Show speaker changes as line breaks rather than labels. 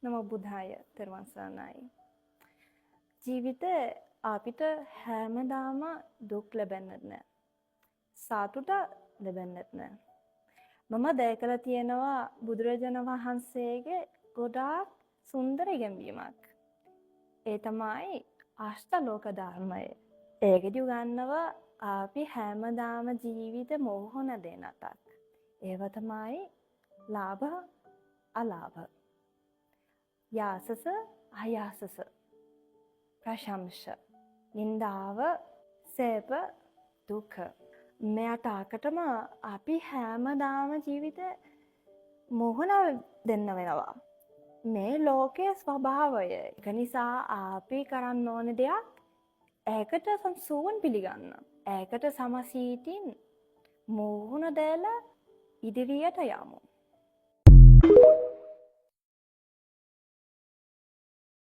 නමෝ බුද්ධාය තෙරුවන් සරණයි. ජීවිතේ අපිට හැමදාම දුක් ලැබෙන්නේ නැහැ. සතුට ලැබෙන්නේ නැහැ. මම දැකලා තියෙනවා බුදුරජාණන් වහන්සේගේ ගොඩාක් සුන්දර ඉගැන්වීමක්. ඒ තමයි අෂ්ටලෝක ධර්මය. ඒකදී උගන්වනවා අපි හැමදාම ජීවිත මොහොන දෙනටක්. ඒව තමයි ලාභ අලාභ. යාසස අයාසස ප්‍රශංස නින්දාව සේප දුක මෙයට ආකටම අපි හැමදාම ජීවිතේ මොහොන දෙන්න වෙනවා මේ ලෝකයේ ස්වභාවය. ඒක නිසා අපි කරන්න ඕන දෙයක් ඒකට සම්සෝවන් පිළිගන්න. ඒකට සමසීතින් මොහොන දෙලා ඉදිරියට යමු.